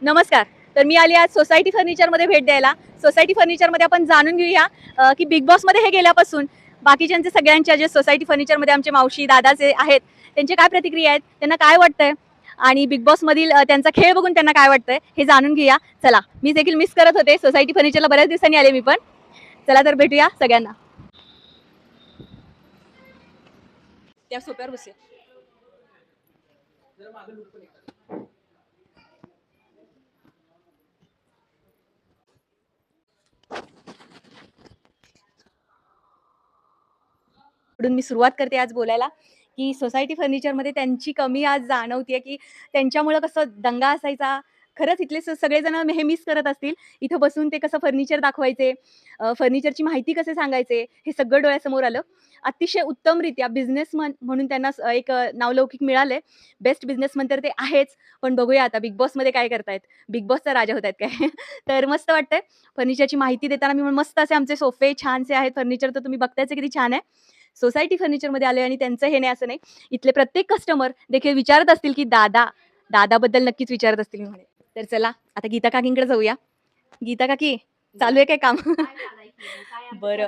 नमस्कार. तर मी आली आज सोसायटी फर्निचरमध्ये भेट द्यायला. सोसायटी फर्निचरमध्ये आपण जाणून घेऊया की बिग बॉसमध्ये हे गेल्यापासून बाकीच्यांचे सगळ्यांच्या जे सोसायटी फर्निचरमध्ये आमचे मावशी, दादा जे आहेत, त्यांचे काय प्रतिक्रिया आहेत, त्यांना काय वाटतंय आणि बिग बॉसमधील त्यांचा खेळ बघून त्यांना काय वाटतंय हे जाणून घेऊया. चला, मी देखील मिस करत होते. सोसायटी फर्निचरला बऱ्याच दिवसांनी आले मी पण. चला तर भेटूया सगळ्यांना. त्या सोप्यावर बसूया. पुढून मी सुरुवात करते आज बोलायला, की सोसायटी फर्निचरमध्ये त्यांची कमी आज जाणवतीये, की त्यांच्यामुळं कसं दंगा असायचा. खरंच इथले सगळेजण हे मिस करत असतील. इथं बसून ते कसं फर्निचर दाखवायचे, फर्निचरची माहिती कसे सांगायचे, हे सगळं डोळ्यासमोर आलं. अतिशय उत्तमरित्या बिझनेसमन म्हणून त्यांना एक नावलौकिक मिळालंय. बेस्ट बिझनेसमन तर ते आहेच. पण बघूया आता बिग बॉसमध्ये काय करतायत. बिग बॉसचा राजा होतायत काय? तर मस्त वाटतंय. फर्निचरची माहिती देताना मी मस्त असे आमचे सोफे छानसे आहेत. फर्निचर तर तुम्ही बघतायच किती छान आहे. सोसायटी फर्निचरमध्ये आलोय आणि त्यांचं हे नाही असं नाही. इथले प्रत्येक कस्टमर देखील विचारत असतील, की दादाबद्दल नक्कीच विचारत असतील मी म्हणे. तर चला आता गीता काकींकडे जाऊया. गीता काकी, चालू आहे काय काम? बरं.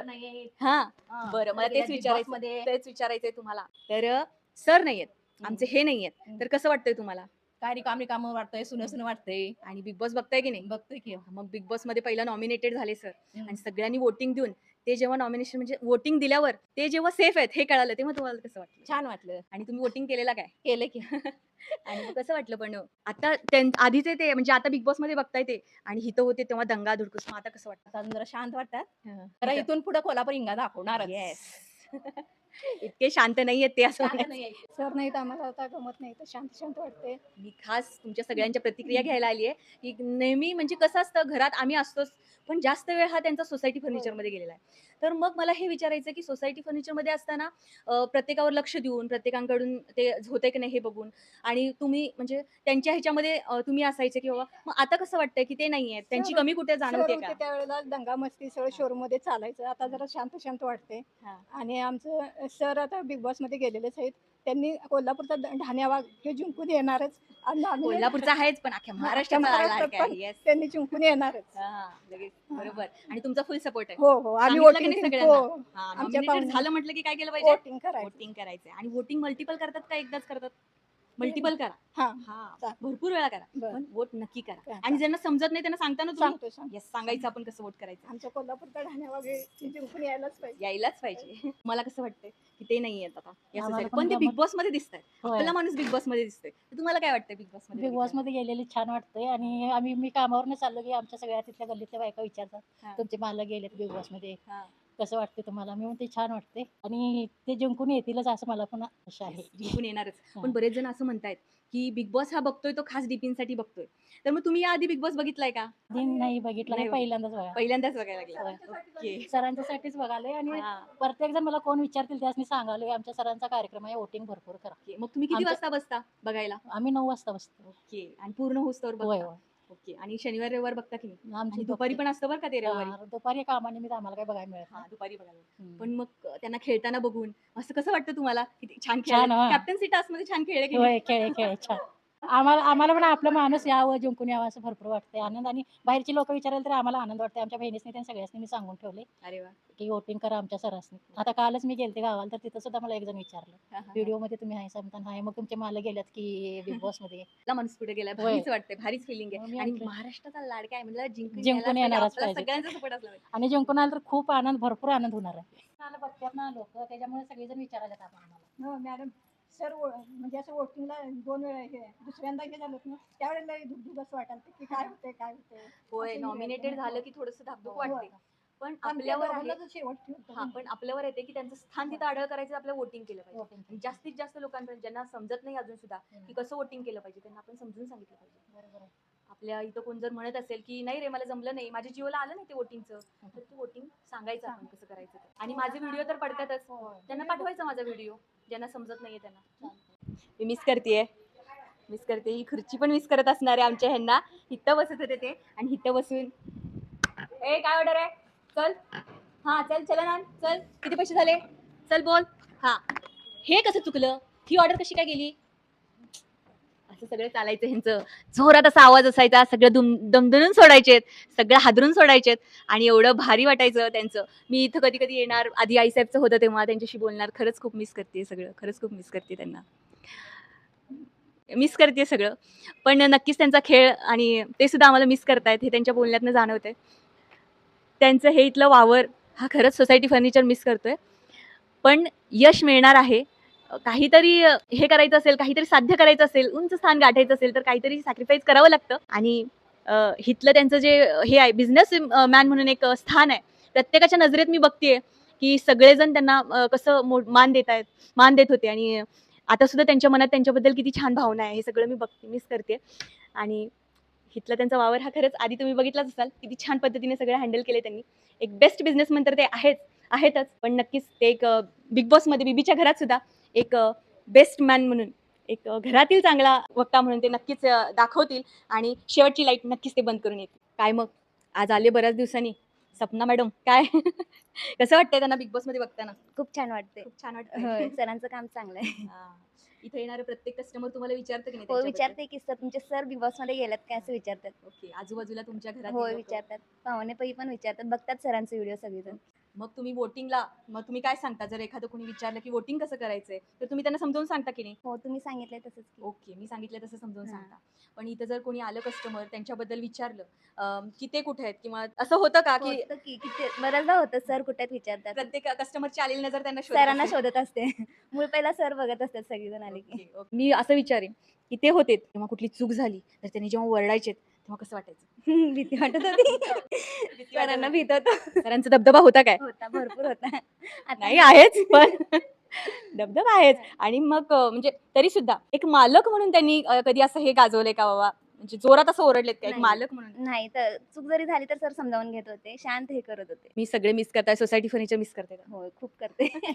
हां, बरं. मला तेच विचारायचंय तुम्हाला. तर सर नाहीयेत, आमचे हे नाहीयेत. तर कसं वाटतंय तुम्हाला? काय रिकाम वाटतंय, सुनं वाटतंय. आणि बिग बॉस बघताय की नाही? बघतोय की. मग बिग बॉसमध्ये पहिला नॉमिनेटेड झाले सर हं. आणि सगळ्यांनी वोटिंग देऊन ते जेव्हा नॉमिनेशन म्हणजे वोटिंग दिल्यावर ते जेव्हा सेफ आहेत हे कळालं, तेव्हा तुम्हाला कसं वाटलं? छान वाटलं. आणि तुम्ही वोटिंग केलेला काय? केलं की. आणि मग कसं वाटलं पण आता आधीचे ते म्हणजे आता बिग बॉसमध्ये बघताय ते आणि हिथं होते तेव्हा दंगा धुडकूस. मग आता कसं वाटतं? आता अजून जरा शांत वाटतात. हं, जरा इथं इथून पुढे कोल्हापूर इंगा दाखवणारच. येस. इतके शांत नाहीयेत ते असं शांत म्हणायचं. नाही आहे. सर नाहीत आम्हाला आता गमत नाही तर शांत शांत वाटते. मी खास तुमच्या सगळ्यांच्या प्रतिक्रिया घ्यायला आली आहे, की नेहमी म्हणजे कसं असतं घरात आम्ही असतोच, पण जास्त वेळ हा त्यांचा सोसायटी फर्निचरमध्ये गेलेला आहे. तर मग मला हे विचारायचं आहे, की सोसायटी फर्निचरमध्ये असताना प्रत्येकावर लक्ष देऊन, प्रत्येकाकडून ते होतंय की नाही हे बघून आणि तुम्ही म्हणजे त्यांच्या ह्याच्यामध्ये तुम्ही असायचे की बाबा मग आता कसं वाटतंय, की ते नाहीये. त्यांची सर कमी कुठे सर जाणवते का? होते त्यावेळेला दंगा मस्ती सगळं शोरूम मध्ये चालायचं. आता जरा शांत शांत वाटते. हां. आणि आमचं सर आता बिग बॉस मध्ये गेलेलेच आहेत. त्यांनी कोल्हापूरचा ढाण्या वाघ हे जिंकून येणारच. आणि आम्ही कोल्हापूरचा आहेच, पण अख्ख्या अख्ख्या महाराष्ट्राचा महाराष्ट्रात लाडका पण आहे. येस. त्यांनी जिंकून येणारच. हां, लगेच. हां. बरोबर आणि तुमचा फुल सपोर्ट आहे. हो हो आम्ही सांगितलं की वोटिंग नाही केली. सगळ्यांना? हो हां, आमच्या नॉमिनेटेड झालं म्हटलं की काय केलं पाहिजे? वोटिंग करायचं. वोटिंग करायचंय आणि वोटिंग मल्टिपल करतात का एकदाच करतात? ते मल्टिपल करा. हा हां, भरपूर वेळा करा. बरं पण वोट नक्की करा. करा. आणि ज्यांना समजत नाही त्यांना सांगता ना तुम्ही? सांगतो येस, सांगायचं आपण कसं वोट करायचं. आमच्या कोल्हापूरचा ढाण्या वाघ हे जिंकून यायलाच पाहिजे. यायलाच पाहिजे. मला कसं वाटतंय, की ते नाहीयेत आता या आम्हाला सोसायटीत. पण पण ते बिग गमत बॉसमध्ये दिसतायत. होय. आपला माणूस बिग बॉसमध्ये दिसतोय. तर तुम्हाला काय वाटतंय बिग बॉसमध्ये बिग बघितल्यावर? बॉसमध्ये गेलेले छान वाटतंय आणि मी कामावरनं चाललो की आमच्या सगळ्या तिथल्या गल्लीतल्या बायका विचारतात, हां. तुमचे मालक गेलेत बिग बॉसमध्ये, हां. कसं वाटते तुम्हाला? मी म्हणते छान वाटते आणि ते जिंकून येतीलच असं मला पण आशा येस, आहे. जिंकून येणारच. हां. पण बरेच जण असं म्हणतायत, की बिग बॉस हा बघतोय तो खास डीपींसाठी बघतोय. तर मग तुम्ही याआधी बिग बॉस बघितलाय का? आधी नाही बघितलं, हे नाही बघितला. पहिल्यांदाच बघा. पहिल्यांदाच बघायला लागला. होय. ओके. सरांच्यासाठीच बघालोय आणि हां. प्रत्येक जण मला कोण विचारतील त्यासनी सांगालोय आमच्या सरांचा कार्यक्रम आहे, वोटिंग भरपूर करा. ओके. मग तुम्ही किती आमच्या वाजता बसता बघायला? आम्ही 9 वाजता बसतो. ओके. आणि पूर्ण होईस्तोवर होय, बघता? होय. ओके. आणि शनिवार, रविवार बघता की नाही? आमची आणि दुपारी बघते. पण असतं बरं का ते रविवारी? दुपारी कामानिमित्त आम्हाला काही बघायला मिळत हां, नाही. दुपारी बघायला. हं. पण मग त्यांना खेळताना बघून असं कसं वाटतं तुम्हाला? किती छान छान खेळाले. हां. कॅप्टन्सी टास्कमध्ये छान खेळले की नाही? होय, खेळ छान. आम्हाला आम्हाला पण आपला माणूस यावं, जिंकून यावं असं भरपूर वाटतंय. आनंद आणि बाहेरची लोकं विचारायला तर आम्हाला आनंद वाटतंय. आमच्या बहिणीसनी त्यांनी सगळ्यासनी मी सांगून ठेवलंय, अरे वाह! की वोटिंग करा आमच्या सरासनी. आता कालच मी गेलते गावाला तर तिथं सुद्धा मला एक जण विचारलं, हां, हां. व्हिडिओमध्ये तुम्ही आहे सांगता हाय मग तुमचे मालक गेल्यात की बिग बॉसमध्ये. आपला माणूस पुढे गेलाय. होय. भारीच वाटतंय. भारीच फिलिंग मग आहे. मी आणि म्हटलं महाराष्ट्राचा लाडका आहे म्हणजे जिंकून यायलाच जिंकून पाहिजे. येणारच आपला पाहिजे सगळ्यांचा सपोर्ट असला पाहिजे. आणि जिंकून आलं तर खूप आनंद, भरपूर आनंद होणार आहे. आलं बघतात ना लोकं त्याच्यामुळे सगळेजण विचारायला आम्हाला. हो मॅडम. सर म्हणजे असं वोटिंगला 2 वेळा हे दुसऱ्यांदा हे झालं ना त्यावेळेला धुकधुक असं वाटायला की काय होतंय काय होतंय. होय, असं हे नॉमिनेटेड व्हायचं. झालं की थोडंसं धाकधूक हो. वाटते. पण आमच्या आपल्यावर आहे दोघांनाच शेवट ठेवतो. हां, पण आपल्यावर येते की त्यांचं स्थान तिथं अडळ करायचं आपलं वोटिंग केलं पाहिजे. वोटिंग आणि जास्तीत जास्त लोकांपर्यंत ज्यांना समजत नाही अजून सुद्धा, की कसं वोटिंग केलं पाहिजे त्यांना आपण समजून सांगितलं पाहिजे. बरोबर आहे. आपल्या इथं कोण जर म्हणत असेल, की "नाही रे मला जमलं नाही, माझ्या जिओला आलं नाही ते वोटिंगचं." तर ते वोटिंग सांगायचं आपण कसं करायचं ते. आणि माझे व्हिडिओ तर पडतातच. त्यांना पाठवायचा माझा व्हिडिओ, ज्यांना समजत नाहीये त्यांना. मी मिस करतेय. मिस करते. ही खुर्ची पण मिस करत असणार आहे आमच्या ह्यांना. इथं बसत होते ते आणि इथं बसून "ए काय ऑर्डर आहे? चल." "हां, चल चलन आण. चल. किती पैसे झाले? चल बोल." हां. हे कसं चुकलं? ही ऑर्डर कशी काय गेली? असं सगळं चालायचं ह्यांचं. जोरात असा आवाज असायचा, सगळं दमदणून सोडायचेत, सगळं हादरून सोडायचेत आणि एवढं भारी वाटायचं त्यांचं. मी इथं कधी कधी येणार, आधी आईसाहेबचं होतं तेव्हा त्यांच्याशी बोलणार. खरंच खूप मिस करते सगळं, खरंच खूप मिस करते त्यांना, मिस करते सगळं. पण नक्कीच त्यांचा खेळ आणि ते सुद्धा आम्हाला मिस करतायत हे त्यांच्या बोलण्यातनं जाणवतंय. त्यांचं हे इथलं वावर हा खरंच सोसायटी फर्निचर मिस करतोय. पण यश मिळणार आहे. काहीतरी हे करायचं असेल, काहीतरी साध्य करायचं असेल, उंच स्थान गाठायचं असेल तर काहीतरी सॅक्रिफाईस करावं लागतं. आणि इथलं त्यांचं जे हे आहे बिझनेस मॅन म्हणून एक स्थान आहे. प्रत्येकाच्या नजरेत मी बघतेय की सगळेजण त्यांना कसं मान देत आहेत, मान देत होते. आणि आता सुद्धा त्यांच्या मनात त्यांच्याबद्दल किती छान भावना आहे हे सगळं मी बघते, मिस करते. आणि इथला त्यांचा वावर हा खरंच आधी तुम्ही बघितलाच असाल, किती छान पद्धतीने सगळं हँडल केले त्यांनी. एक बेस्ट बिझनेसमॅन तर ते आहेतच, पण नक्कीच ते एक बिग बॉसमध्ये बीबीच्या घरात सुद्धा एक बेस्ट मॅन म्हणून, एक घरातील चांगला वक्ता म्हणून ते नक्कीच दाखवतील. आणि शेवटची लाईट नक्कीच ते बंद करून येतील. काय मग आज आले बऱ्याच दिवसांनी सपना मॅडम, काय कसं वाटतंय त्यांना बिग बॉसमध्ये बघताना? खूप छान वाटते. खूप छान होय, वाटतंय. सरांचं काम चांगलं आहे. हा. इथे येणारे प्रत्येक कस्टमर तुम्हाला विचारतं की नाही हो, त्यांच्याबद्दल? विचारते की सर तुमचे सर बिग बॉस मध्ये गेलेत काय असं विचारतात. ओके, आजूबाजूला तुमच्या घरात होय, विचारतात. पाहुणे पै पण विचारतात, बघतात सरांचे व्हिडिओ सगळेजण. मग तुम्ही वोटिंगला, मग तुम्ही काय सांगता जर एखादं कोणी विचारलं की वोटिंग कसं करायचंय तर तुम्ही त्यांना समजावून सांगता की नाही? हो, तुम्ही सांगितलंय तसंच की. ओके, मी सांगितलं तसं समजावून हा. सांगता. पण इथं जर कोणी आलं कस्टमर त्यांच्याबद्दल विचारलं की ते कुठे आहेत किंवा असं होतं का की होतं की किती बऱ्याचदा होतं सर कुठे आहेत विचारतात. प्रत्येक कस्टमरची आलेली नजर त्यांना शोधत सरांना असेल? शोधत असते. मूळ पहिला सर बघत असतात सगळेजण आले की. Okay, okay. मी असं विचारेन की ते होते तेव्हा कुठली चूक झाली तर त्यांनी जेव्हा ओरडायचे तेव्हा कसं वाटायचं? भीती वाटत होती. सरांना भीत होत सरांचा दबदबा होता काय? होता, भरपूर होता. आता नाही आहेच पण दबदबा आहेच. आणि मग म्हणजे तरी सुद्धा एक मालक म्हणून त्यांनी कधी असं हे गाजवलंय का बाबा, म्हणजे जोरात असं ओरडलेत का एक नाही. मालक म्हणून? नाही तर चूक जरी झाली तर सर समजावून घेत होते, शांत हे करत होते. मी सगळे मिस करताय, सोसायटी फर्निचर मिस करते का? होय, खूप करते.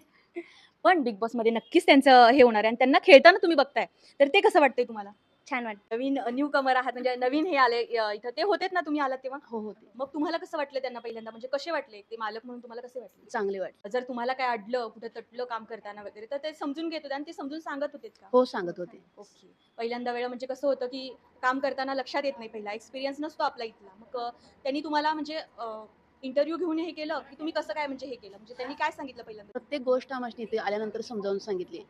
पण बिग बॉस मध्ये नक्कीच त्यांचं हे होणार आहे आणि त्यांना खेळताना तुम्ही बघताय तर ते कसं वाटतंय तुम्हाला? छान वाटतं. नवीन न्यू कमर आहात म्हणजे नवीन हे आले इथं ते होतेत ना, तुम्ही आलात तेव्हा? हो होते. मग तुम्हाला कसं वाटलं त्यांना पहिल्यांदा, म्हणजे कसे वाटले ते मालक म्हणून तुम्हाला कसे वाटले? चांगले वाटले. जर तुम्हाला काय अडलं कुठं तटलं काम करताना वगैरे तर ते समजून घेत होते आणि ते समजून सांगत होते का? हो सांगत होते. ओके. पहिल्यांदा वेळा म्हणजे कसं होतं की काम करताना लक्षात येत नाही, पहिला एक्सपिरियन्स नसतो आपला इथला. मग त्यांनी तुम्हाला म्हणजे इंटरव्ह्यू घेऊन हे केलं की तुम्ही कसं काय म्हणजे हे केलं, म्हणजे त्यांनी काय सांगितलं पहिल्यांदा? प्रत्येक गोष्ट आम्हाला इथे आल्यानंतर समजावून सांगितली.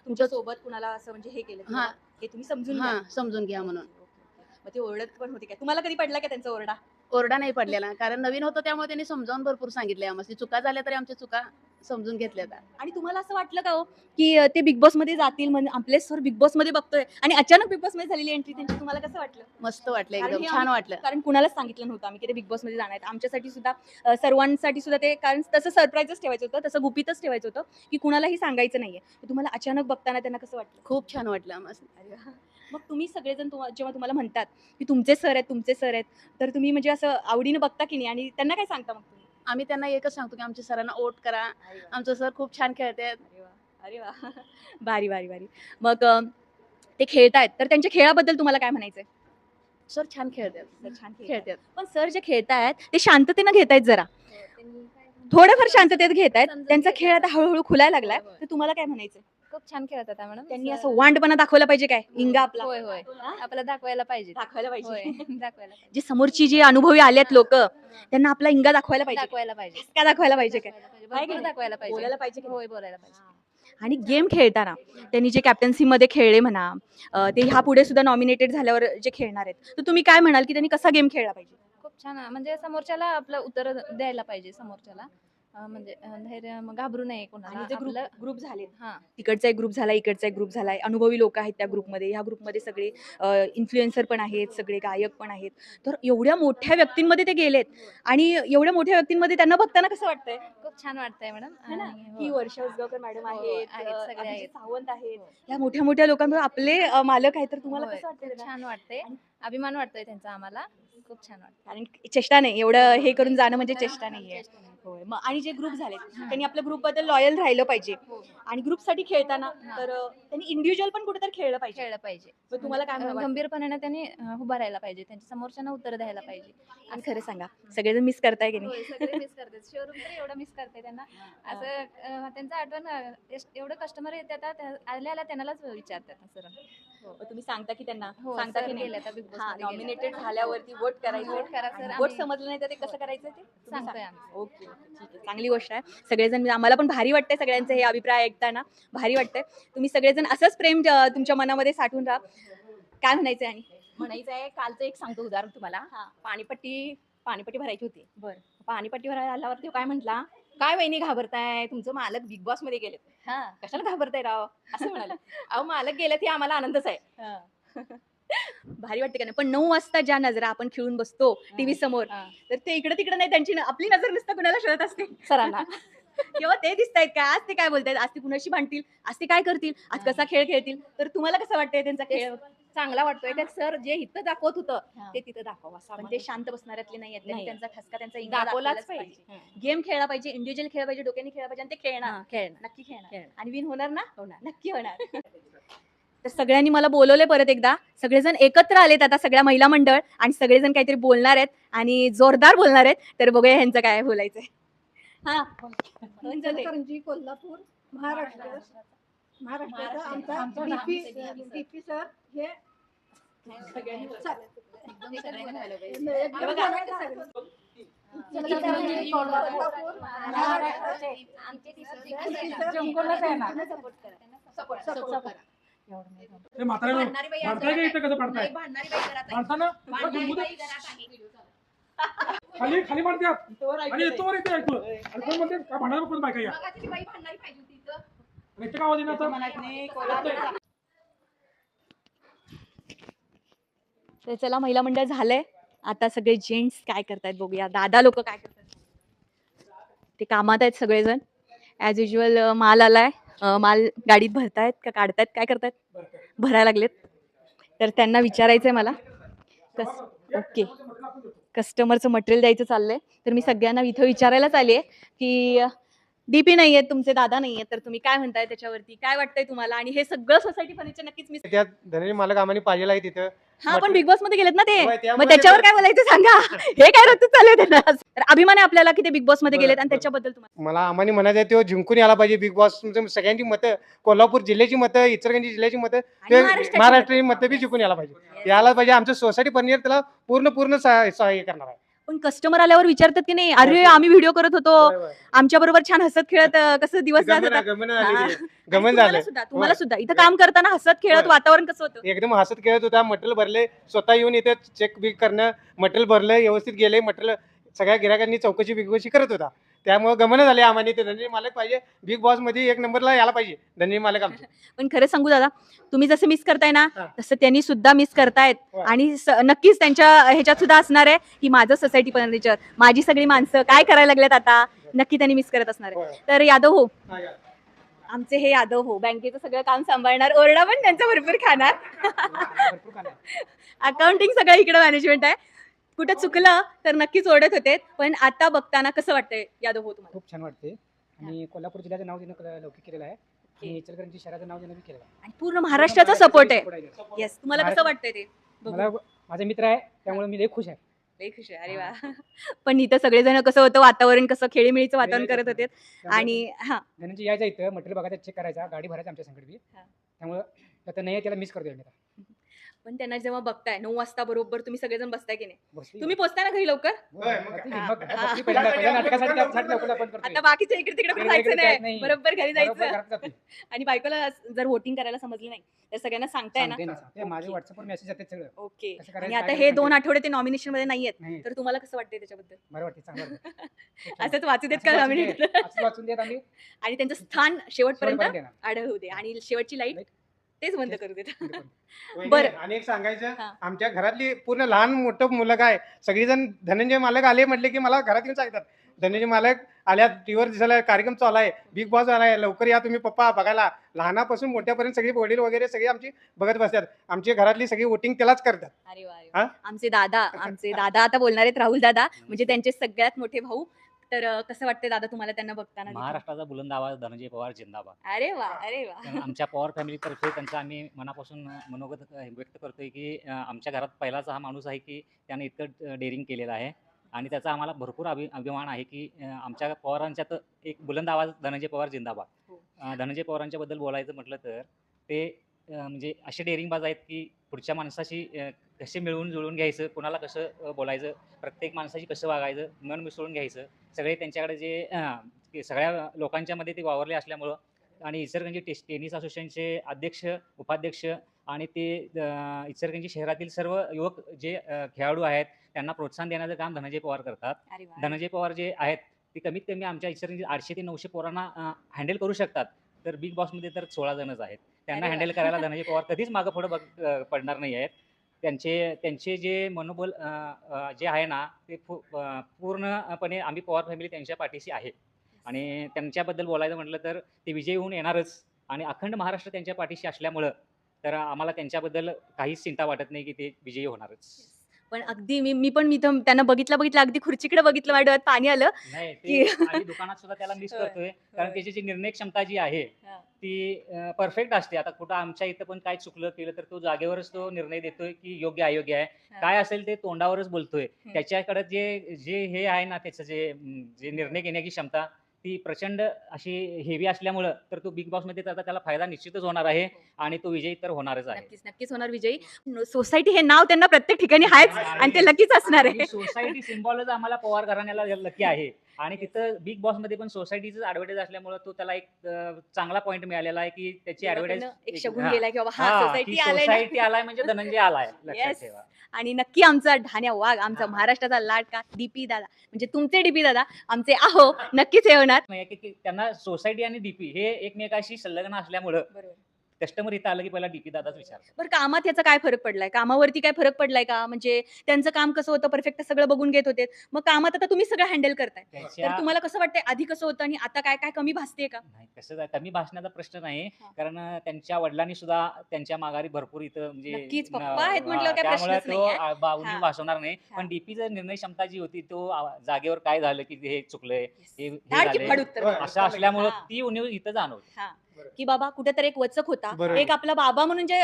तुमच्या सोबत कुणाला असं म्हणजे हे केलं की हा. बाबा, हे तुम्ही समजून घ्या. हा समजून घ्या म्हणून. Okay, okay. मग ते ओरडत पण होते काय? तुम्हाला कधी पडला का त्यांचा ओरडा? ओरडा नाही पडलेला कारण नवीन होतं त्यामुळे त्यांनी समजावून भरपूर सांगितले आम्हाला. चुका झाल्या तरी आमच्या चुका समजून घेतल्या. आणि तुम्हाला असं वाटलं का हो की ते बिग बॉस मध्ये जातील म्हणजे आपले सर बिग बॉस मध्ये बघतोय आणि अचानक बिग बॉस मध्ये झालेली एंट्री त्यांची, तुम्हाला कसं वाटलं? मस्त वाटलं, कारण एकदम हे छान आम्ही- वाटलं. कारण कुणालाच सांगितलं नव्हतं आम्ही की ते बिग बॉस मध्ये जाणार आहेत. आमच्यासाठी सुद्धा सर्वांसाठी सुद्धा ते, कारण तसं सरप्राईजच ठेवायचं होतं, तसं गुपितच ठेवायचं होतं की कुणालाही सांगायचं नाहीये. तर तुम्हाला अचानक बघताना त्यांना कसं वाटलं? खूप छान वाटलं आम्हाला. अरे वा. मग तुम्ही सगळेजण जेव्हा तुम्हाला म्हणतात की तुमचे सर आहेत, तुमचे सर आहेत, तर तुम्ही म्हणजे असं आवडीनं बघता की नाही आणि त्यांना काय सांगता मग तुम्ही? आम्ही त्यांना एकच सांगतो की आमच्या सरांना वोट करा. अरे वा. आमचं सर खूप छान खेळतात. अरे वा, अरे वा. भारी भारी भारी. मग ते खेळतायत तर त्यांच्या खेळाबद्दल तुम्हाला काय म्हणायचंय? सर छान खेळतात. सर छान खेळतायत. खेळतात. पण सर जे खेळतायत ते शांततेनं घेतायत, जरा थोडंफार शांततेत घेतायत. त्यांचा खेळ आता हळूहळू खुलायला लागलाय, तर तुम्हाला काय म्हणायचंय? खूप छान खेळत होता मॅडम. त्यांनी असं वांडपणा दाखवला पाहिजे काय, इंगा आपला होय होय, हा? आपल्याला दाखवायला पाहिजे. दाखवायला होय, पाहिजे. दाखवायला पाहिजे. जे समोरची जी अनुभवी आलेत लोक त्यांना आपला इंगा दाखवायला पाहिजे, दाखवायला पाहिजे. काय दाखवायला पाहिजे काय, दाखवायला पाहिजे. आहे की भरपूर नाही? दाखवायला पाहिजे. बोलायला पाहिजे की नाही? होय, बोलायला पाहिजे. आणि गेम खेळताना त्यांनी जे कॅप्टन्सी मध्ये खेळले म्हणा, ते ह्या पुढे सुद्धा नॉमिनेटेड झाल्यावर जे खेळणार आहेत, तर तुम्ही काय म्हणाल की त्यांनी कसा गेम खेळला पाहिजे? खूप छान, म्हणजे समोरच्याला आपलं उत्तर द्यायला पाहिजे समोरच्याला. म्हणजे धैर्य, मग घाबरू नये कोणाला. आणि जे आपलं ग्रुप झाले, हा, तिकडचा एक ग्रुप झाला, इकडचा एक ग्रुप झालाय, अनुभवी लोक आहेत त्या ग्रुपमध्ये. ह्या ग्रुपमध्ये सगळे इन्फ्लुएन्सर पण आहेत, सगळे गायक पण आहेत. तर एवढ्या मोठ्या व्यक्तींमध्ये ते गेलेत आणि एवढ्या मोठ्या व्यक्तींमध्ये त्यांना बघताना कसं वाटतंय? खूप छान वाटतंय मॅडम. है ना? आणि की हो. वर्षा उसगावकर मॅडम हो, आहेत, आहेत, सगळे अभिजित आहेत. सावंत आहेत, हो. ह्या मोठ्या मोठ्या लोकांवर आपले मालक आहेत, तर तुम्हाला होय, कसं वाटतंय खूप त्यांना? छान वाटतंय. अभिमान वाटतोय त्यांचा आम्हाला. खूप छान वाटतं. कारण चेष्टा नाही, एवढं हे करून जाणं म्हणजे चेष्टा नाहीये. होय. मग आणि जे ग्रुप झालेत त्यांनी आपल्या ग्रुप बद्दल लॉयल राहिलं पाहिजे आणि ग्रुपसाठी खेळताना तर त्यांनी इंडिव्हिज्युअल पण कुठेतरी खेळलं पाहिजे. खेळलं पाहिजे. मग तुम्हाला काय वाटतं? गंभीरपणाने त्यांनी उभा राहायला पाहिजे. त्यांच्या समोरच्यांना उत्तर द्यायला पाहिजे. आणि खरं सांगा, सगळेजण मिस करताय की नाही? होय, सगळे मिस करतात. शोरूम तर एवढं मिस करते त्यांना. असं त्यांचं आठवण एवढं कस्टमर येतात, आल्याला त्यांनाच विचारतात सर. मग तुम्ही सांगता की त्यांना हो, सांगता सर की नाही गेले आता Big Boss हा मध्ये गेले. नॉमिनेटेड झाल्यावरती वोट करायचं Vote करा सर, वोट आम्ही- समजलं नाही तर ते कसं करायचं ते तुम्ही सांगतोय सांगा. आम्ही. ओके ओके ठीक आहे चांगली गोष्ट आहे सगळेजण आम्हाला पण भारी वाटतंय सगळ्यांचे हे अभिप्राय ऐकताना भारी वाटतंय तुम्ही सगळेजण असंच प्रेम तुमच्या मनामध्ये साठवून राहा काय म्हणायचंय आणि म्हणायचं आहे कालचं एक सांगतो उदाहरण तुम्हाला पाणीपट्टी भरायची होती बरं. पाणीपट्टी भरायला आल्यावर तो काय म्हटला काय वहिनी घाबरताय तुमचं मालक बिग बॉस मध्ये गेलेत हा कशाला घाबरताय राव असं म्हणाले अहो मालक गेले ते आम्हाला आनंदच आहे हा. भारी वाटते का नाही पण 9 वाजता ज्या नजरा आपण खेळून बसतो टीव्ही समोर हा. तर ते इकडे तिकडे नाही त्यांची आपली नजर नुसतं कुणाला शोधत असते सरांना किंवा ते दिसतायत का आज ते काय बोलतायत आज ते कुणाशी भांडतील आज ते काय करतील आज कसा खेळ खेळतील तर तुम्हाला कसं वाटतंय त्यांचा खेळ चांगला वाटतोय का सर जे इथं दाखवत होतं हा. ते तिथं दाखवा असं पण आम्हाला ते शांत बसणाऱ्यातले नाही आहेत त्यांनी नाही. त्यांचा ठसका त्यांचा इंगा दाखवलाच दाखवलाच पाहिजे पाहिजे गेम खेळला पाहिजे इंडिव्हिज्युअल खेळला पाहिजे डोक्याने खेळला पाहिजे आणि ते खेळणार हा, खेळणं नक्की खेळणार खेळणं. आणि विन होणार ना होणार. नक्की होणार तर सगळ्यांनी मला बोलवलंय परत एकदा सगळेजण एकत्र आलेत आता सगळ्या महिला मंडळ आणि सगळेजण काहीतरी बोलणार आहेत आणि जोरदार बोलणार आहेत तर बघूया ह्यांचं काय बोलायचंय हा इचलकरंजी कोल्हापूर महाराष्ट्र महाराष्ट्राचा आमचा डीपी सर हे सगळ्यांनी इचलकरंजी, कोल्हापूर, महाराष्ट्राचे सपोर्ट करा. हे म्हाताऱ्यानं भांडताय का इथं कसं भांडताय भांडताना खाली खाली मारतात आणि येतो वर येते ऐकू आणि कोण म्हणते का भांडणार कोण बायका या आणि इथं का आवाज येणार तर चला महिला मंडळ झालंय आता सगळे जेंट्स काय करतायत बघूया दादा लोक काय करतात ते कामात आहेत सगळेजण ऍज युजल माल आलाय माल गाडीत भरतायत का काढतायत काय करतायत भरायला लागलेत तर त्यांना विचारायचंय मला ओके कस्टमरचं मटेरियल द्यायचं चाललंय तर मी सगळ्यांना इथं विचारायलाच आली आहे की डीपी नाही आहेत तुमचे दादा नाही आहेत तर तुम्ही काय म्हणताय त्याच्यावरती काय वाटतंय तुम्हाला आणि हे सगळं सोसायटी फर्निचर नक्कीच मी त्यात धनंजय मालक आम्हाला पाहिजे आहे तिथं हा पण बिग बॉस मध्ये गेलेत ना ते होय, मग त्यामुळे त्याच्यावर काय बोलायचं सांगा हे काय ऋतू चालू आहे त्यांना तर अभिमान आहे आपल्याला की ते बिग बॉस मध्ये बरं, गेलेत आणि बरं. त्याच्याबद्दल तुम्हाला मला आम्हाला म्हणायचं आहे तो जिंकून यायला पाहिजे बिग बॉस तुमचं सगळ्यांची मतं कोल्हापूर जिल्ह्याची मतं इचलकरंजी जिल्ह्याची मतं आणि ते महाराष्ट्राची महाराष्ट्राची मतं बी जिंकून यायला पाहिजे यायला पाहिजे आमचं सोसायटी फर्निचर त्याला पूर्ण सहाय्य करणार आहे पण कस्टमर आल्यावर विचारतात की नाही अरे आम्ही व्हिडिओ करत होतो होय, होय. आमच्या बरोबर छान हसत खेळत कसं दिवस जात होता गमन हा. झाली आणि गमन तुम्हाला झालं सुद्धा तुम्हाला होय. सुद्धा इथं काम करताना हसत खेळत होय. वातावरण कसं होतं एकदम हसत खेळत होता मटेरियल भरले स्वतः येऊन इथे चेक बिक करणं मटेरियल भरलं व्यवस्थित गेले मटेरियल सगळ्या गिरायकांनी चौकशी बिगवशी करत होता त्यामुळे गमन झाले आम्हाला ते धनंजय मालक पाहिजे बिग बॉस मध्ये एक नंबरला यायला पाहिजे धनंजय मालक आमचे पण खरं सांगू दादा तुम्ही जसं मिस करताय ना हा. तसं त्यांनी सुद्धा मिस करतायत होय. आणि नक्कीच त्यांच्या ह्याच्यात सुद्धा असणार आहे की माझं सोसायटी फर्निचर माझी सगळी माणसं काय करायला लागलेत आता नक्की त्यांनी मिस करत असणार आहे होय. तर यादव हो हा, या. आमचे हे यादव हो बँकेचं सगळं काम सांभाळणार ओरडा पण त्यांचा भरपूर खाणार भरपूर काम आहे. अकाउंटिंग सगळं इकडे मॅनेजमेंट आहे कुठं चुकलं तर नक्कीच ओरडत होते पण आता बघताना कसं वाटतंय यादव हो तुम्हाला खूप छान वाटते आणि कोल्हापूर जिल्ह्याचं नाव देणं लौकिक केलेलं आहे आणि इचलकरंजी शहराचं नाव देणं बी केलेलं आहे आणि पूर्ण महाराष्ट्राचा सपोर्ट आहे आहे येस तुम्हाला कसं वाटतंय ते बघून. मला माझा मित्र आहे त्यामुळे मी लई खुश आहे लई खुश आहे अरे वा पण इथं सगळेजण कसं होतं वातावरण कसं खेळीमेळीचं वातावरण करत होते आणि हा धनंजय यायचा इथं मटेरियल बघायचं चेक करायचा गाडी भरायचा आमच्या संकट बी हा. त्यामुळं आता नाही आहे त्याला मिस करतोय मी आता. पण त्यांना जेव्हा बघताय 9 वाजता बरोबर तुम्ही सगळेजण बसताय की नाही बसली. तुम्ही पोहोचताय ना घरी लवकर होय, मग बसली. काय? मग हा. बसली पहिल्या नाटकासाठी त्यासाठी लवकर आपण करतोय. आता बाकीच्या इकडे तिकडे कुठे इकडे जायचं तिकडे जायचं नाही नाही. बरोबर घरी बरोबर जायचं घरात जाते. आणि बायकोला जर वोटिंग करायला समजलं नाही तर सगळ्यांना सांगताय ना सांगते ना, सांगते. माझे ओके. व्हॉट्सअपवर मेसेज येतात सगळं ओके कसं करायचं, आणि काय आता हे करायचं 2 सांगते. आठवडे ते नॉमिनेशन मध्ये नाहीयेत नाही तर तुम्हाला कसं वाटतंय त्याच्याबद्दल बरं वाटते चांगलं वाटते. खूप छान. असंच वाचू देत असंच का वाचून दे, नॉमिनेशन असंच वाचून देत आम्ही आणि त्यांचं स्थान शेवटपर्यंत शेवटपर्यंत येणार. आढळ होऊ दे आणि शेवटची लाईट तेच बंद करू देत वहिनी, बरं. आणि एक सांगायचं हा. आमच्या घरातली पूर्ण लहान मोठं मुलं काय सगळीजण धनंजय मालक आले म्हटले की मला घरात येऊन सांगतात धनंजय मालक आल्या टीव्हीवर दिसायला कार्यक्रम चालू आहे बिग बॉस आलाय लवकर या तुम्ही पप्पा बघायला लहानापासून मोठ्यापर्यंत सगळी वडील वगैरे सगळी आमची बघत बसतात आमची घरातली सगळी वोटिंग त्यालाच करतात अरे वा, अरे हा? वा. आमचे दादा आता बोलणार आहेत राहुल दादा म्हणजे त्यांचे सगळ्यात मोठे भाऊ तर कसं वाटतंय दादा तुम्हाला त्यांना बघताना देखील? महाराष्ट्राचा बुलंद आवाज धनंजय पवार जिंदाबाद. अरे वा अरे वा कारण आमच्या पवार फॅमिलीतर्फे त्यांचा आम्ही मनापासून मनोगत व्यक्त करतोय की आमच्या घरात पहिलाच हा माणूस आहे की त्याने इतकं डेअरिंग केलेलं आहे आणि त्याचा आम्हाला भरपूर अभिमान आहे की आमच्या पवारांच्यात एक बुलंद आवाज धनंजय पवार जिंदाबाद. हो. धनंजय पवारांच्याबद्दल बोलायचं म्हटलं तर ते म्हणजे असे डेअरिंगबाज आहेत की पुढच्या माणसाशी कसे मिळून जुळून घ्यायचं, कोणाला कसं बोलायचं, प्रत्येक माणसाशी कसं वागायचं, मन मिसळून घ्यायचं, सगळे त्यांच्याकडे जे ते सगळ्या लोकांच्या मध्ये ते वावरले असल्यामुळं आणि इचलकरंजी टेनिस असोसिएशनचे अध्यक्ष, उपाध्यक्ष आणि ते इचलकरंजी शहरातील सर्व युवक जे खेळाडू आहेत त्यांना प्रोत्साहन देण्याचं काम धनंजय पवार करतात. अरे वा. धनंजय पवार जे आहेत ते कमीत कमी आमच्या इचलकरंजी 800 ते 900 पोरांना हँडल करू शकतात. तर बिग बॉसमध्ये तर 16 जणच आहेत. त्यांना अरे वा. हँडल करायला धनंजय पवार कधीच मागं पुढं पडणार नाही आहेत. त्यांचे जे मनोबल जे आहे ना ते पूर्णपणे आम्ही पवार फॅमिली त्यांच्या पाठीशी आहे आणि त्यांच्याबद्दल बोलायचं म्हटलं तर ते विजयी होऊन येणारच आणि अखंड महाराष्ट्र त्यांच्या पाठीशी असल्यामुळं तर आम्हाला त्यांच्याबद्दल काहीच चिंता वाटत नाही की ते विजयी होणारच. पण अगदी मी पण मी तर त्यांना बघितलं अगदी खुर्चीकडे बघितलं, माझ्या डोळ्यात पाणी आलं. नाही की- ते आम्ही दुकानात सुद्धा त्याला मिस होय, करतोय कारण होय. त्याची जी निर्णय क्षमता जी आहे हा. ती परफेक्ट असते. आता कुठं आमच्या इथं पण काय चुकलं केलं तर तो जागेवरच तो निर्णय देतोय की योग्य अयोग्य आहे. हा. काय असेल ते तोंडावरच बोलतोय. हम्म. त्याच्याकडे जे जे हे आहे ना त्याचं जे निर्णय घेण्याची क्षमता ती प्रचंड अशी हेवी असल्यामुळं तर तो बिग बॉस मध्ये त्याचा त्याला फायदा निश्चितच होणार आहे आणि तो विजयी तर होणारच आहे. नक्कीच होणार विजयी. सोसायटी हे नाव त्यांना प्रत्येक ठिकाणी आहेच आणि ते नक्कीच असणार आहे. सोसायटी सिम्बॉलच आम्हाला पवार घराण्याला लकी आहे आणि तिथं बिग बॉस मध्ये पण सोसायटीच ऍडव्हर्टाईज असल्यामुळे तो त्याला एक चांगला पॉईंट मिळालेला आहे की त्याची ऍडव्हर्टाईज एक शगुन गेलाय की बाबा हा सोसायटी आलाय ना. सोसायटी आलाय म्हणजे धनंजय आलाय लक्षात Yes. ठेवा. आणि नक्की आमचा ढाण्या वाघ, आमचा महाराष्ट्राचा लाडका डीपी दादा, म्हणजे तुमचे डीपी दादा आमचे आहो, नक्कीच हे होणार. नाही की त्यांना सोसायटी आणि डीपी हे एकमेकाशी संलग्न असल्यामुळं बरोबर. कस्टमर इथं आलं की पहिला डीपी दादाच विचारतो. बरं, कामात याचा काय फरक पडलाय? कामावरती काय फरक पडलाय का? म्हणजे त्यांचं काम कसं होतं, परफेक्ट सगळं बघून घेत होते, मग कामात आता तुम्ही सगळं हँडल करताय, त्यांच्या तर तुम्हाला कसं वाटतंय आधी कसं होतं आणि आता काय काय कमी भासते का? नाही कसं आहे, कमी भासण्याचा प्रश्न नाही हा. कारण त्यांच्या वडिलांनी सुद्धा त्यांच्या माघारी भरपूर इथं म्हणजे नक्कीच, पप्पा आहेत म्हटल्यावर काही त्यामुळे प्रश्नच तो नाहीये. बावनी हा. भासवणार नाही. हा. पण डीपीचा निर्णय क्षमता जी होती तो जागेवर काय झालं की हे चुकलंय हे धाड की झालंय, फाड उत्तर. असं असल्यामुळं हा. ती उणीव इथं जाणवते. हा. की बाबा कुठेतरी एक वचक होता, बरोबर. एक आपला बाबा म्हणून जे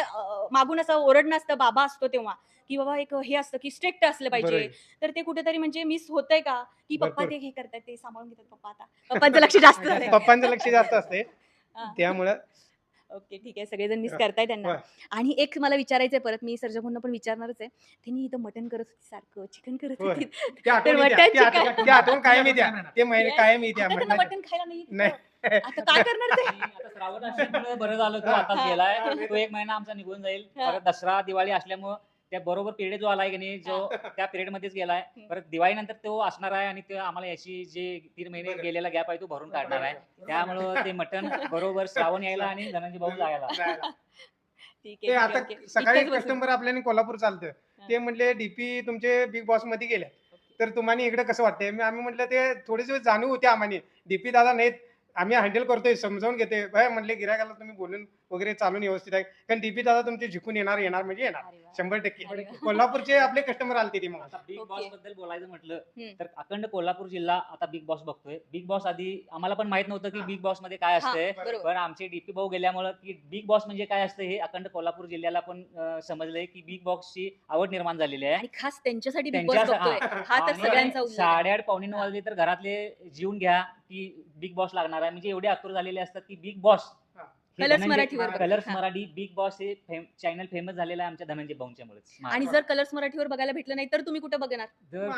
मागून असं ओरडणं असतं, बाबा असतो तेव्हा की बाबा एक हे असतं की स्ट्रिक्ट असलं पाहिजे, बरोबर. तर ते कुठेतरी म्हणजे मिस होतंय का? की पप्पा भरपूर. ते हे करतात, ते सांभाळून घेतात पप्पा, आता पप्पांचं लक्ष जास्त झालंय. पप्पांचं लक्ष जास्त असते हा. त्यामुळं ओके, ठीक आहे, सगळेजण मिस करताय त्यांना. होय. आणि एक मला विचारायचंय परत, मी सर्जकोंना पण विचारणारच आहे, त्यांनी इथं मटण करत होती सारखं, चिकन करत होय. होती, ते आठवण मटण येते, चिकन. ते आठवण कायम येते, ते महिने Yes. कायम येते आता त्यांना म्हटलं. मटण खायला नाही नाही. आता काय करणार ते? आणि आता श्रावण असल्यामुळे बरं झालं तो आताच हा. गेलाय. तो एक महिना आमचा निघून जाईल. हा. परत दसरा दिवाळी असल्यामुळं त्या बरोबर पिरियड जो आलाय की नाही जो त्या पिरियड मध्येच गेलाय. परत दिवाळीनंतर तो असणार आहे आणि ते आम्हाला याची जे 3 महिने बरं. गेलेला गॅप आहे तो भरून काढणार आहे. त्यामुळं ते मटण बरोबर श्रावण यायला आणि धनंजय भाऊ जायला. ठीक ते आहे, आता ठीक आहे. सकाळी इतकंच बसून. कस्टमर आपल्याला कोल्हापूर चालतं, ते म्हणले डीपी तुमचे बिग बॉस मध्ये गेले, तर तुम्हाला इकडे कसं वाटतंय? आम्ही म्हटलं ते थोडेसे जाणीव होते आम्हाला, डीपी दादा नाहीत, आम्ही हँडल करतोय, समजावून घेतोय. बाय म्हणले गिरायकाला तुम्ही बोलून वगैरे चालून व्यवस्थित आहे, कारण डीपी दादा तुमचे झिकून येणार म्हणजे येणार अरे वा. 100%. अरे वा. कोल्हापूरचे आपले कस्टमर आलते ते मग. आता बिग ओके. बॉस बद्दल बोलायचं म्हटलं हम्म. तर अखंड कोल्हापूर जिल्हा आता बिग बॉस बघतोय. बिग बॉस आधी आम्हाला पण माहित नव्हतं की बिग बॉस मध्ये काय हा, असतंय. बरोबर. पण आमचे डीपी भाऊ गेल्यामुळे की बिग बॉस म्हणजे काय असतं हे अखंड कोल्हापूर जिल्ह्याला पण समजलंय की बिग बॉसची आवड निर्माण झालेली आहे. आणि खास त्यांच्यासाठी बिग त्यांच्या बॉस बघतोय, हा तर आणि सगळ्यांचा उल्लेख आहे. 8:30 पावणे 9 वाजले तर घरातले जीवन घ्या की बिग बॉस लागणार आहे. म्हणजे एवढे आतुर झालेले असतात की बिग बॉस कलर्स मराठीवर बघा. कलर्स हा. मराठी बिग बॉस हे चॅनल फेमस झालेलं आहे आमच्या धनंजय भाऊंच्यामुळेच. आणि जर कलर्स मराठीवर बघायला भेटलं नाही तर तुम्ही कुठे बघणार?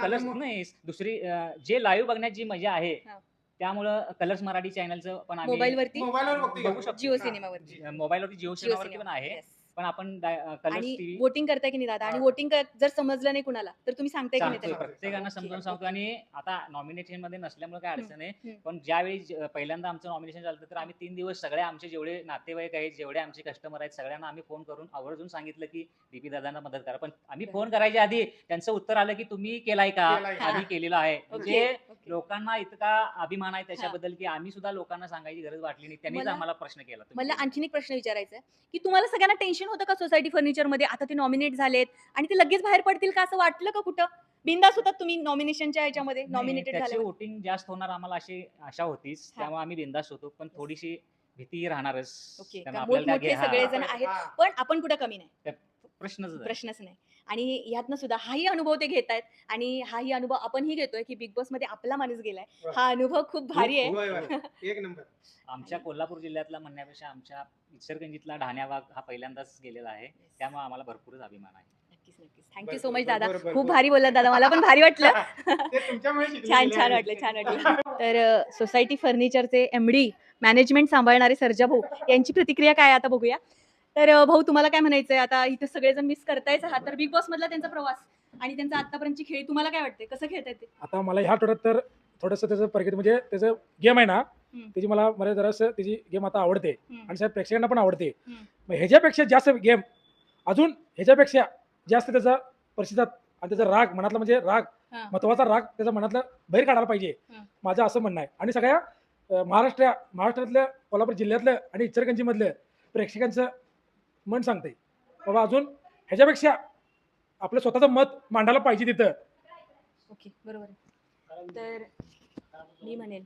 कलर्स नाही दुसरी जे लाईव्ह बघण्याची जी मजा आहे हा. त्यामुळं कलर्स मराठी चॅनलचं पण आम्ही मोबाईल वरती, मोबाईलवर बघतो बघू शकतो. जिओ सिनेमावरती, मोबाईलवरती जिओ जिओ सिनेमावरती सिनेमा पण आहे. Yes. पण आपण कलर्स आणि टीव्ही वोटिंग करताय की नाही दादा? आणि वोटिंग जर समजलं नाही कुणाला तर तुम्ही सांगताय की नाही सांगतोय त्याला? प्रत्येकानं समजावून सांगतो. आणि आता नॉमिनेशन मध्ये नसल्यामुळे काय अडचण आहे. हम्म. पण ज्यावेळी पहिल्यांदा आमचं नॉमिनेशन झालं तर आम्ही 3 दिवस सगळे आमचे जेवढे नातेवाईक आहेत जेवढे आमचे कस्टमर आहेत सगळ्यांना आम्ही फोन करून आवर्जून सांगितलं की डीपी दादांना मदत करा. पण आम्ही फोन करायच्या आधी त्यांचं उत्तर आलं की तुम्ही केलाय का? केलाय का? आम्ही केलेलं आहे. म्हणजे ओके. लोकांना इतका अभिमान आहे त्याच्याबद्दल की आम्ही सुद्धा लोकांना सांगायची गरज वाटली नाही. त्यांनीच मला- आम्हाला प्रश्न केला. तुम्ही मला केलं. आणखीन एक प्रश्न विचारायचा आहे की तुम्हाला सगळ्यांना टेन्शन होतं का सोसायटी फर्निचर मध्ये? आता ते नॉमिनेट झालेत आणि ते लगेच बाहेर पडतील का, असं वाटलं का कुठं? बिंदास होतात तुम्ही नॉमिनेशनच्या ह्याच्यामध्ये, नाही, नॉमिनेटेड त्याची झाले? वोटिंग जास्त होणार आम्हाला अशी आशा होतीच. हा. त्यामुळे आम्ही बिंदास होतो. पण थोडीशी भीती राहणारच. ओके, त्यामुळे मोठमोठे आपल्याला सगळेजण आहेत, पण आपण कुठं कमी नाही, प्रश्नच आहे. प्रश्नच नाही. आणि यातनं सुद्धा हाही अनुभव ते घेत आहेत आणि हाही अनुभव आपणही घेतोय की बिग बॉस मध्ये आपला माणूस गेलाय. हा अनुभव खूप भारी आहे. एक नंबर. आमच्या कोल्हापूर जिल्ह्यातला म्हणण्यापेक्षा आमच्या इचलकरंजीतला ढाण्या वाघ हा पहिल्यांदाच गेलेला आहे, त्यामुळे आम्हाला भरपूरच अभिमान आहे. नक्कीच नक्कीच. थँक्यू सो मच दादा. खूप भारी बोललात दादा. मला पण भारी वाटलं. छान छान वाटलं छान वाटलं. तर सोसायटी फर्निचरचे MD मॅनेजमेंट सांभाळणारे सर्जा भाऊ यांची प्रतिक्रिया काय आता बघूया. तर भाऊ तुम्हाला काय म्हणायचंय? आता इथं सगळेजण मिस करतायच आहात, तर बिग बॉस मधला त्यांचा प्रवास आणि त्यांचा आतापर्यंतची खेळ तुम्हाला काय वाटते? कसं खेळतायत ते? आता मला ह्या आठवड्यात तर थोडंसं त्याचं प्रगती म्हणजे त्याचं गेम आहे ना, त्याची मला जरासं त्याची गेम आता आवडते आणि साहेब प्रेक्षकांना पण आवडते. मग ह्याच्यापेक्षा जास्त गेम अजून ह्याच्यापेक्षा जास्त त्याचा प्रतिसाद आणि त्याचा राग मनातला म्हणजे राग महत्वाचा राग त्याचा मनातला बाहेर काढायला पाहिजे, माझं असं म्हणणं आहे. आणि सगळ्या महाराष्ट्रातल्या कोल्हापूर जिल्ह्यातलं आणि इचलकरंजीमधलं प्रेक्षकांचं मन सांगते बाबा अजून ह्याच्यापेक्षा आपलं स्वतःचं मत मांडायला पाहिजे तिथं. ओके बरोबर आहे. तर मी म्हणेन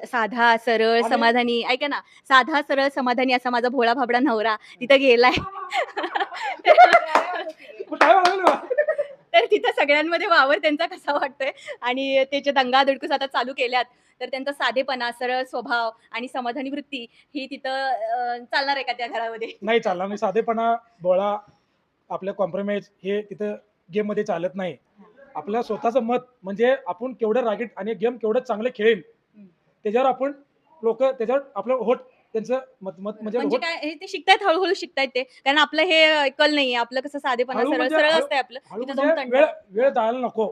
साधा सरळ समाधानी, ऐका ना, साधा सरळ समाधानी असा माझा भोळा भाबडा नवरा तिथं गेलाय. तर तिथं सगळ्यांमध्ये वावर त्यांचा कसा वाटतोय आणि त्याचे दंगा धडकूस आता चालू केल्यात, तर त्यांचा साधेपणा, सरळ स्वभाव आणि समाधानी वृत्ती ही तिथं चालणार आहे का त्या घरामध्ये? नाही चालणार. मी साधेपणा, बोळा, आपलं कॉम्प्रोमाइज हे तिथं गेम मध्ये चालत नाही. आपलं स्वतःचं मत म्हणजे आपण केवढं रागीट आणि गेम केवढं चांगलं खेळेल त्याच्यावर आपण लोक त्याच्यावर आपलं होट त्यांचं मत म्हणजे म्हणजे काय हे ते शिकतायत, हळूहळू शिकतायत ते, कारण आपलं हे कल नाहीये. आपलं कसं साधेपणा, सरळ सरळ असतंय आपलं. तिथं जाऊन म्हणजे वेळ जायला नको.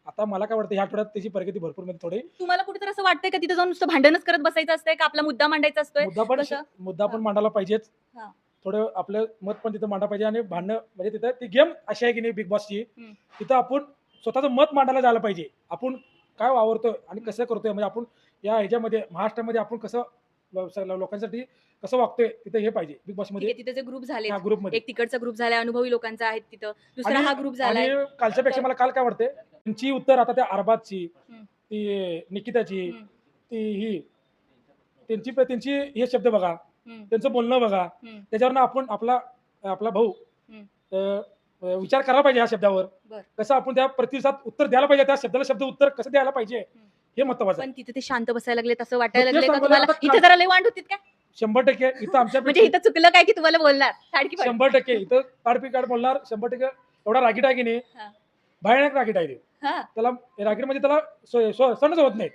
आता मला काय वाटतं ह्या आठवड्यात त्याची प्रगती भरपूर म्हणजे थोडी. तुम्हाला कुठेतरी असं वाटतंय का तिथं जाऊन नुसतं भांडणच करत बसायचं असतंय का आपला मुद्दा मांडायचा असतोय? मुद्दा पण मांडायला पाहिजेच, थोडं आपलं मत पण तिथं मांडायला पाहिजे. आणि भांडणं म्हणजे तिथं ती गेम अशी आहे की नाही बिग बॉसची, तिथं आपण स्वतःचं मत मांडायला जायला पाहिजे. आपण काय वावरतोय आणि कसं करतोय, म्हणजे आपण या ह्याच्यामध्ये महाराष्ट्रामध्ये आपण कसं लोकांसाठी कसं वागतोय तिथं हे पाहिजे बिग बॉस मध्ये. तिथे जे ग्रुप झाले, ग्रुपमध्ये एक तिकडचा ग्रुप झालाय, अनुभवी लोकांचा आहेत तिथं, दुसरा हा ग्रुप झालाय. कालच्या पेक्षा मला काल काय वाटते, त्यांची उत्तर आता त्या अरबाजची, ती निकिताची, ती ही त्यांची हे शब्द बघा, त्यांचं बोलणं बघा, त्याच्यावर आपण आपला भाऊ विचार करायला पाहिजे ह्या शब्दावर. कसं आपण त्या प्रतिसाद उत्तर द्यायला पाहिजे, त्या शब्दाला शब्द उत्तर कसं द्यायला पाहिजे हे महत्वाचं. पण तिथे ते शांत बसायला लागले, तसं वाटायला लागले का तुम्हाला? इथे जरा लय वांड होतीत काय? 100% इथं आमच्या म्हणजे इथं चुकलं काय की तुम्हाला बोलणार? 100% इथं काढ बोलणार. 100% एवढा रागीट आहे की नाही, भयानक रागीट आहे ते. त्याला रागीट म्हणजे त्याला सहनच होत नाही.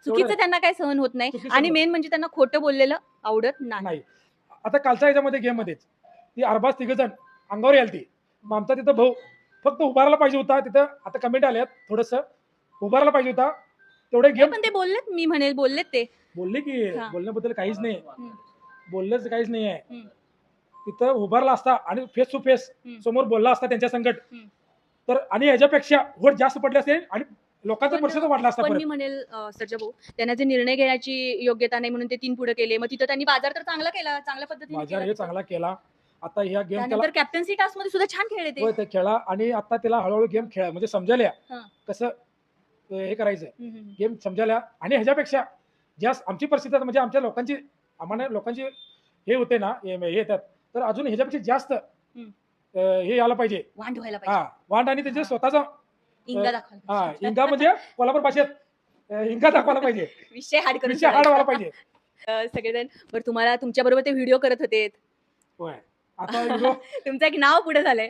चुकीचं त्यांना काय सहन होत नाही आणि मेन म्हणजे त्यांना खोटं बोललेलं आवडत नाही. आता कालच्या ह्याच्यामध्ये गेम मध्येच ती अरबाज तिघजण अंगावर यालती. मग आमचा तिथं भाऊ फक्त उभारायला पाहिजे होता. तिथं आता कमेंट आल्यात थोडस उभारायला पाहिजे होता तेवढे गेम. पण ते बोललेत, मी म्हणेल बोललेत, ते बोलले की बोलण्याबद्दल काहीच नाही, बोललंच काहीच नाही आहे. तिथं उभारला असता आणि फेस टू फेस समोर बोलला असता त्यांच्या संकट, तर आणि ह्याच्यापेक्षा वोट जास्त पडले असते आणि लोकांचा प्रतिसाद वाढला असता. पण मी म्हणेल सर्जा भाऊ, त्यांना जे निर्णय घेण्याची योग्यता नाही म्हणून ते 3 पुढे केले. मग तिथं त्यांनी बाजार तर चांगला केला, चांगल्या पद्धतीने बाजार हे चांगला केला. आता ह्या गेम त्यानंतर कॅप्टन्सी टास्क मध्ये सुद्धा छान खेळले ते खेळा आणि आता त्याला हळूहळू गेम खेळा म्हणजे समजायला कसं हे करायचं, गेम समजायला. आणि ह्याच्यापेक्षा जास्त आमची परिस्थिती म्हणजे आमच्या लोकांची आम्हाला लोकांची हे होते ना, हे येतात, तर अजून ह्याच्यापेक्षा जास्त हे यायला पाहिजे, वांड व्हायला पाहिजे. वांड आणि त्याचे स्वतःचा इंगा दाखवायला, इंगा म्हणजे कोल्हापूर भाषेत इंगा दाखवायला पाहिजे, विषय हाड व्हायला पाहिजे. सगळेजण बरं, तुम्हाला तुमच्या बरोबर ते व्हिडिओ करत होते, आता तुमचं एक नाव पुढे झालंय,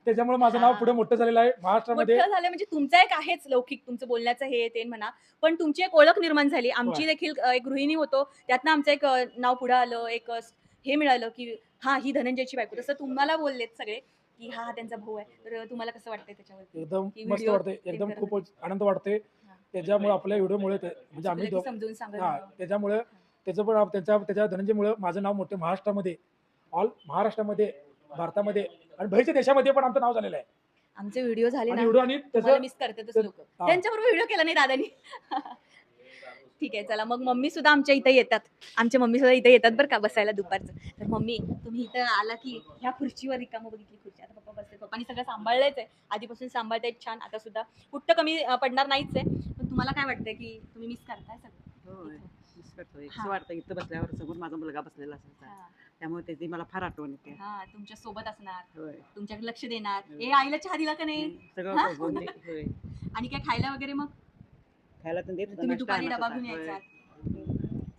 त्याच्यामुळे माझं नाव पुढे मोठं झालेलं आहे महाराष्ट्रामध्ये. मोठं झालंय म्हणजे तुमचा एक आहेच लौकिक, तुमचं बोलण्याचं हे ते म्हणा, पण तुमची एक ओळख निर्माण झाली. आमची देखील एक गृहिणी होतो, त्यातनं आमचं एक नाव पुढे आलं, एक हे मिळालं की हा ही धनंजयची बायको. तसं तुम्हाला बोललेत सगळे की हा त्यांचा भाऊ आहे. तर तुम्हाला कसं वाटतंय त्याच्यावर? एकदम मस्त वाटतंय, एकदम खूप आनंद वाटतोय त्याच्यामुळे, आपल्या व्हिडिओमुळे म्हणजे आम्ही समजून सांगा. त्याच्यामुळे त्याचं पण त्याच्या धनंजयमुळे माझं नाव मोठं महाराष्ट्रामध्ये, ऑल महाराष्ट्रामध्ये, भारतामध्ये आणि बाहेरच्या देशामध्ये पण आमचं नाव झालेलं आहे. आमचे व्हिडिओ झाले ना, व्हिडिओ आणि त्याचं मिस करतातच लोक. त्यांच्याबरोबर व्हिडिओ केला नाही दादानी. ठीक आहे, चला मग मम्मी सुद्धा आमच्या इथे येतात, आमच्या मम्मी सुद्धा इथे येतात बरं का बसायला दुपारचं. तर मम्मी, तुम्ही इथं आला की ह्या खुर्चीवर रिकामं बघितली खुर्ची, आता पप्पा बसते, पप्पानी सगळं सांभाळलंच आहे, आधीपासून सांभाळतायत छान, आता सुद्धा कुठं कमी पडणार नाहीच आहे. पण तुम्हाला काय वाटतंय की तुम्ही मिस करताय सगळं? मिस करतोय, असं वाटतं इथं बसल्यावर समोर माझा मुलगा बसलेला असायचा, त्यामुळे त्याची मला फार आठवण येते. हा तुमच्या सोबत असणार, होय. तुमच्याकडे लक्ष देणार. होय. ए आईला चहा दिला का नाही? सगळं हा? बोलते. होय. आणि काय खायला वगैरे मग खायला तर देत होता, तुम्ही नाश्ता दुपारी आणत डबा होता. घेऊन होय. यायचा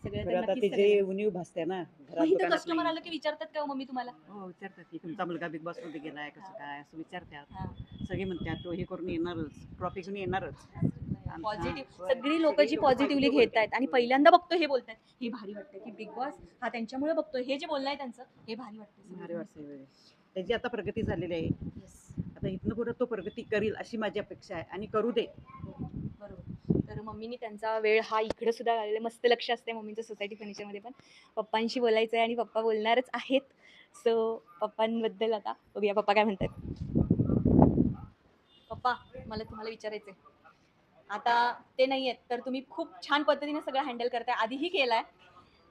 सगळं खरं तर आता नक्कीच त्याची सगळं. उणीव भासते ना घरात मग इथं दुकानात कस्टमर नाही. आलं की विचारतात का हो मम्मी तुम्हाला? हो विचारतात की तुमचा मुलगा बिग बॉस मध्ये गेलाय कसं काय असं विचारतात. हा. सगळे म्हणतात तो हे करून येणारच, ट्रॉफी घेऊन येणारच. पॉझिटिव्ह होय. सगळी लोक जी सगळी लोकं पॉझिटिव्हली positive घेत आहेत आणि पहिल्यांदा बघतो हे बोलतात हे भारी वाटतं की बिग बॉस हा त्यांच्यामुळे बघतोय. हे जे बोलणं आहे त्यांचं हे भारी वाटतं. भारी वाटते. होय. त्याची आता प्रगती झालेली आहे. Yes. आता इथनं पुढे तो प्रगती करील अशी माझी अपेक्षा आहे आणि करू दे. बरोबर. तर मम्मीनी त्यांचा वेळ हा इकडे सुद्धा घालवला. मस्त लक्ष असते मम्मीचं सोसायटी फर्निचरमध्ये पण. पप्पांशी बोलायचं आहे आणि पप्पा बोलणारच आहेत. सो पप्पांबद्दल आता बघूया पप्पा काय म्हणतात. पप्पा मला तुम्हाला विचारायचं आहे. आता ते नाही आहेत तर तुम्ही खूप छान पद्धतीने सगळं हँडल करताय, आधीही केलाय,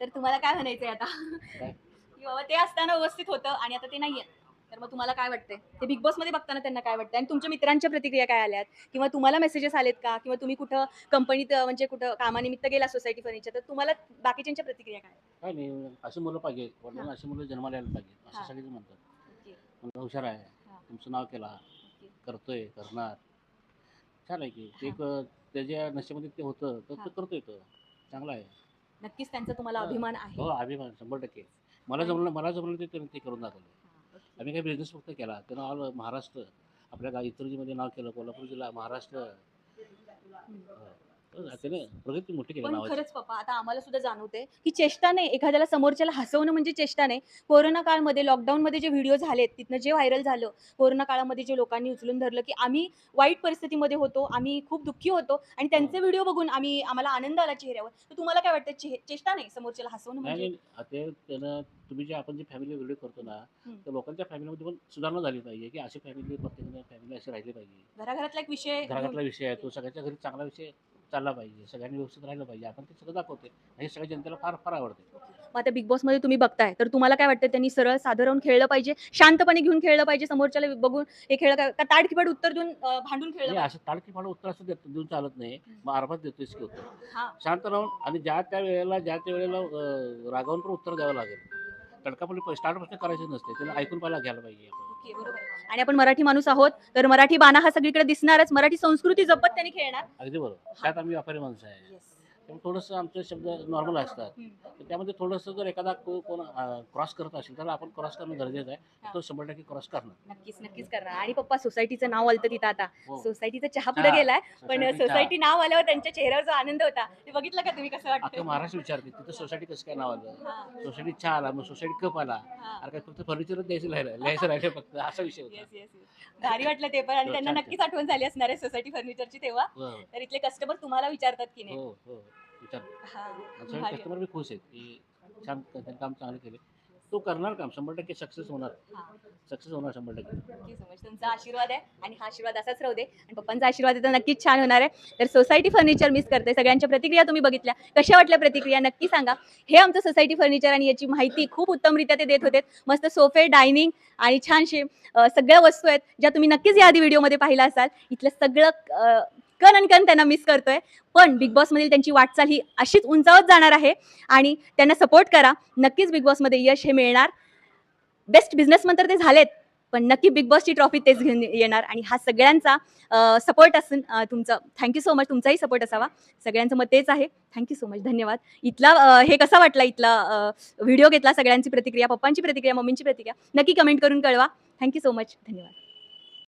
तर तुम्हाला काय म्हणायचंय आता की बाबा ते असताना व्यवस्थित होतं आणि आता ते नाही आहेत, तर मग तुम्हाला काय वाटतंय? ते बिग बॉस मध्ये बघताना त्यांना काय वाटतंय आणि तुमच्या मित्रांच्या प्रतिक्रिया काय आल्यात किंवा तुम्हाला मेसेजेस आलेत का किंवा तुम्ही कुठं कंपनीत म्हणजे कुठं कामानिमित्त गेला सोसायटी फर्निचर तर तुम्हाला बाकीच्यांच्या प्रतिक्रिया काय? काय नाही अशी मुलं पाहिजे वडिलांना, अशी मुलं जन्माला यायला पाहिजे हा. असं सगळेच म्हणतात. ओके. मुलगा हुशार आहे, हा. तुमचं नाव केला, ओके. करतोय, करणार, छान आहे की ते हा. एक त्याच्या नशेमध्ये ते होतं तर हा. ते करतोय तो चांगला आहे. नक्कीच त्यांचा तुम्हाला हा. अभिमान आहे. हो अभिमान 100%. मला आणि- जमलं ते त्यानं ते करून दाखवलं. हा, ओके. आम्ही काही बिझनेस फक्त केला त्यानं ऑल महाराष्ट्र आपल्या इतरजीमध्ये नाव केलं, कोल्हापूर जिल्हा, महाराष्ट्र हम्म. त्याने प्रगती मोठी केली पण नावाची. खरंच पप्पा आता आम्हाला सुद्धा जाणवते की चेष्टा नाही, एखाद्याला समोरच्याला हसवणं म्हणजे चेष्टा नाही. कोरोना काळमध्ये लॉकडाऊनमध्ये जे व्हिडिओ झालेत तिथनं जे व्हायरल झालं, कोरोना काळामध्ये जे लोकांनी उचलून धरलं की आम्ही वाईट परिस्थितीमध्ये होतो, आम्ही खूप दुःखी होतो आणि त्यांचे व्हिडिओ बघून आम्हाला आनंद आला चेहऱ्यावर. तर तुम्हाला काय वाटतं चेष्टा नाही समोरच्याला हसवणं नाही म्हणजे? नाही ते त्यानं तुम्ही आपण जे फॅमिली व्हिडिओ करतो ना हम्म. तर लोकांच्या फॅमिलीमध्ये पण सुधारणा झाली पाहिजे की अशी फॅमिली प्रत्येकाने फॅमिली अशी राहिली पाहिजे. घराघरातला एक विषय घरातला विषय आहे तो सगळ्याच्या घरी चांगला विषय चालला पाहिजे, सगळ्यांनी व्यवस्थित राहिलं पाहिजे. आपण ते सगळं दाखवते हे सगळ्या जनतेला फार फार आवडते. मग आता बिग बॉस मध्ये तुम्ही बघताय तर तुम्हाला काय वाटतं त्यांनी सरळ साधं राहून खेळलं पाहिजे, शांतपणे घेऊन खेळलं पाहिजे, समोरच्याला बघून हे खेळ का ताडकिपाड उत्तर देऊन भांडून खेळलं नाही पाहिजे? असं ताडकी फाडं उत्तर असं देऊन चालत नाही. मग अर्भात देतोयच की उत्तर हा. शांत राहून आणि ज्या त्या वेळेला रागावून पण उत्तर द्यावं लागेल. तडकापल्ली स्टार्टपासून करायचं नसते, त्याला ऐकून पहिला घ्यायला पाहिजे आपण. ओके, बरोबर आहे. आणि आपण मराठी माणूस आहोत तर मराठी बाणा हा सगळीकडे दिसणारच, मराठी संस्कृती जपत त्यांनी खेळणार. अगदी बरोबर. त्यात आम्ही व्यापारी माणसं आहे त्यामुळे थोडंसं आमचे शब्द नॉर्मल असतात. तर त्यामध्ये थोडंसं जर एखादा कोण क्रॉस करत असेल तर आपण क्रॉस करणं गरजेचं आहे. तो 100% क्रॉस करणार. नक्कीच करणार. आणि पप्पा सोसायटीचं नाव आलं तिथं आता हो. सोसायटीचा चहा पुढे गेलाय पण सोसायटी चहा. सोसायटी नाव आल्यावर त्यांच्या चेहऱ्यावर जो आनंद होता ते बघितलं का तुम्ही? कसं अख्खं वाटतं? महाराष्ट्र विचारते तिथं सोसायटी कसं काय नाव आलं, हा. सोसायटी चहा आला, मग सोसायटी कप आला, हा. अरे काय फक्त फर्निचरच लिहायचं राहिलं फक्त असा विषय होता. येस येस भारी वाटलं ते पण. आणि हो, त्यांना छान, नक्कीच आठवण झाली असणार आहे सोसायटी फर्निचरची तेव्हा. हो तर इथले कस्टमर तुम्हाला विचारतात की नाही? हो हो विचार हा, सगळे भारी. कस्टमर बी खुश आहेत की छान त्यांनी काम चांगलं केले. तो करणार काम 100% सक्सेस होणार. हा. सक्सेस होणार 100%. नक्की समज तुमचा आशीर्वाद आहे आणि हा आशीर्वाद असाच राहू दे आणि पप्पांचा आशीर्वाद आहे तर नक्कीच छान होणार आहे. तर सोसायटी फर्निचर मिस करते. सगळ्यांच्या प्रतिक्रिया तुम्ही बघितल्या, कशा वाटल्या प्रतिक्रिया नक्की सांगा. हे आमचं सोसायटी फर्निचर आणि याची माहिती खूप उत्तमरित्या ते देत होते. मस्त सोफे, डायनिंग आणि छानशे सगळ्या वस्तू आहेत ज्या तुम्ही नक्कीच या आधी व्हिडिओमध्ये पाहिला असाल. इथलं सगळं कण आणि कण त्यांना मिस करतोय पण बिग बॉसमधील त्यांची वाटचाल ही अशीच उंचावत जाणार आहे आणि त्यांना सपोर्ट करा. नक्कीच बिग बॉसमध्ये यश हे मिळणार. बेस्ट बिझनेसमन तर ते झालेत पण नक्की बिग बॉसची ट्रॉफी तेच घेऊन येणार आणि हा सगळ्यांचा सपोर्ट असून तुमचं थँक्यू सो मच. तुमचाही सपोर्ट असावा. सगळ्यांचं मत तेच आहे. Thank you so much. धन्यवाद. इथला हे कसा वाटला इथला व्हिडिओ घेतला, सगळ्यांची प्रतिक्रिया, पप्पांची प्रतिक्रिया, मम्मींची प्रतिक्रिया नक्की कमेंट करून कळवा. Thank you so much. धन्यवाद.